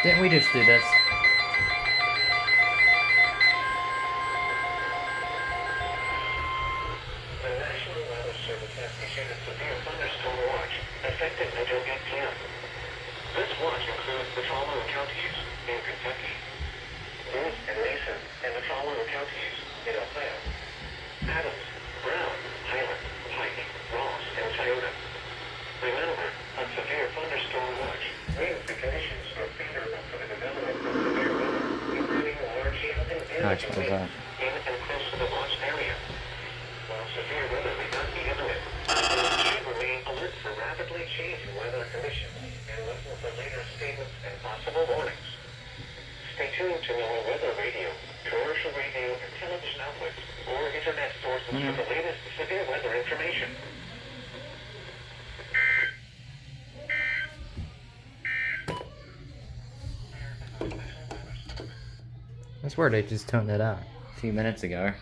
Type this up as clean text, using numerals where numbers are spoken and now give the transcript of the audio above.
Didn't we just do this? The National Weather Service has issued a severe thunderstorm watch effective until 8 p.m. This watch includes the following counties in Kentucky: Booth and Mason, and the following counties in Ohio: Adams, Brown, Highland, Pike, Ross, and Toyota. Remember, a severe thunderstorm watch means the conditions are favorable for the development of severe weather, including large hail and Gosh, damaging what was that? winds in and close to the watch area. While severe weather may not be imminent, you should remain alert for rapidly changing weather conditions and listen for later statements and possible warnings. Stay tuned to our weather radio, commercial radio, and television outlets, or internet sources for the latest severe weather information. I swear they just toned it out a few minutes ago.